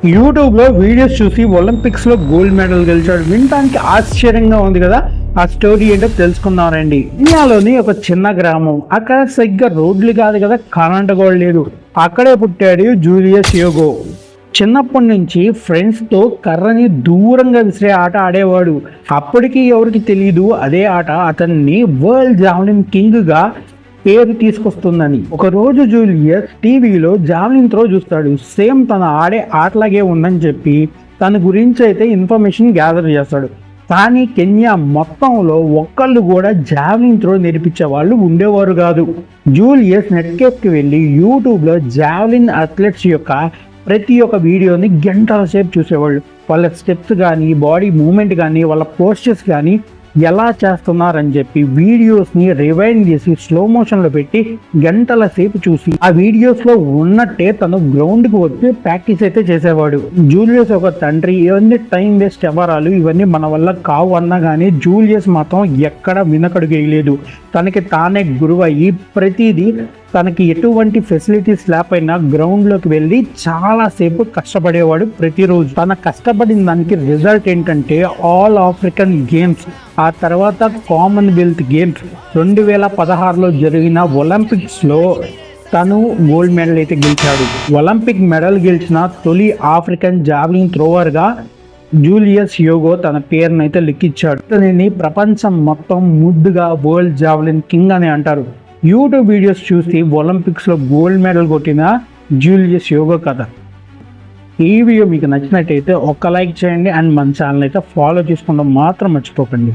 యూట్యూబ్లో వీడియోస్ చూసి ఒలింపిక్స్లో గోల్డ్ మెడల్ గెలిచాడు. వినడానికి ఆశ్చర్యంగా ఉంది కదా. ఆ స్టోరీ ఏంటో తెలుసుకుందాం రండి. ఇండియాలోని ఒక చిన్న గ్రామం. అక్కడ సరిగ్గా రోడ్లు కాదు కదా, కరెంట్ కూడా లేదు. అక్కడే పుట్టాడు జూలియస్ యోగో. చిన్నప్పటి నుంచి ఫ్రెండ్స్తో కర్రని దూరంగా విసిరే ఆట ఆడేవాడు. అప్పటికి ఎవరికి తెలియదు అదే ఆట అతన్ని వరల్డ్ జావలిన్ కింగ్గా పేరు తీసుకొస్తుందని. ఒకరోజు జూలియస్ టీవీలో జావలిన్ త్రో చూస్తాడు. సేమ్ తన ఆడే ఆటలాగే ఉందని చెప్పి తన గురించి అయితే ఇన్ఫర్మేషన్ గ్యాదర్ చేస్తాడు. కానీ కెన్యా మొత్తంలో ఒక్కళ్ళు కూడా జావలిన్ త్రో నేర్పించే వాళ్ళు ఉండేవారు కాదు. జూలియస్ నెట్కేఫ్కి వెళ్ళి యూట్యూబ్లో జావలిన్ అథ్లెట్స్ యొక్క ప్రతి ఒక్క వీడియోని గంటల సేపు చూసేవాళ్ళు. వాళ్ళ స్టెప్స్ కానీ, బాడీ మూమెంట్ కానీ, వాళ్ళ పోస్చర్స్ కానీ ఎలా చేస్తున్నారని చెప్పి వీడియోస్ని రివైండ్ చేసి స్లో మోషన్లో పెట్టి గంటల సేపు చూసి ఆ వీడియోస్లో ఉన్నట్టే తను గ్రౌండ్కి వచ్చి ప్రాక్టీస్ అయితే చేసేవాడు. జూలియస్ ఒక తండ్రి ఇవన్నీ టైం వేస్ట్ వ్యవహారాలు, ఇవన్నీ మన వల్ల కావు అన్నా కానీ జూలియస్ మాత్రం ఎక్కడ వినకడుగు వేయలేదు. తనకి తానే గురువు అయ్యి ప్రతిదీ తనకి ఎటువంటి ఫెసిలిటీస్ లేకపోయినా గ్రౌండ్లోకి వెళ్ళి చాలాసేపు కష్టపడేవాడు ప్రతిరోజు. తన కష్టపడిన దానికి రిజల్ట్ ఏంటంటే ఆల్ ఆఫ్రికన్ గేమ్స్, ఆ తర్వాత కామన్వెల్త్ గేమ్స్, 2016లో జరిగిన ఒలింపిక్స్లో తను గోల్డ్ మెడల్ అయితే గెలిచాడు. ఒలింపిక్ మెడల్ గెలిచిన తొలి ఆఫ్రికన్ జావలిన్ థ్రోవర్గా జూలియస్ యోగో తన పేరును అయితే లిఖించాడు. దీనిని ప్రపంచం మొత్తం ముద్దుగా వరల్డ్ జావలిన్ కింగ్ అని అంటారు. యూట్యూబ్ వీడియోస్ చూసి ఒలింపిక్స్లో గోల్డ్ మెడల్ కొట్టిన జూలియస్ యోగో కథ. ఈ వీడియో మీకు నచ్చినట్టయితే ఒక్క లైక్ చేయండి అండ్ మన ఛానల్ అయితే ఫాలో చేసుకోవడం మాత్రం మర్చిపోకండి.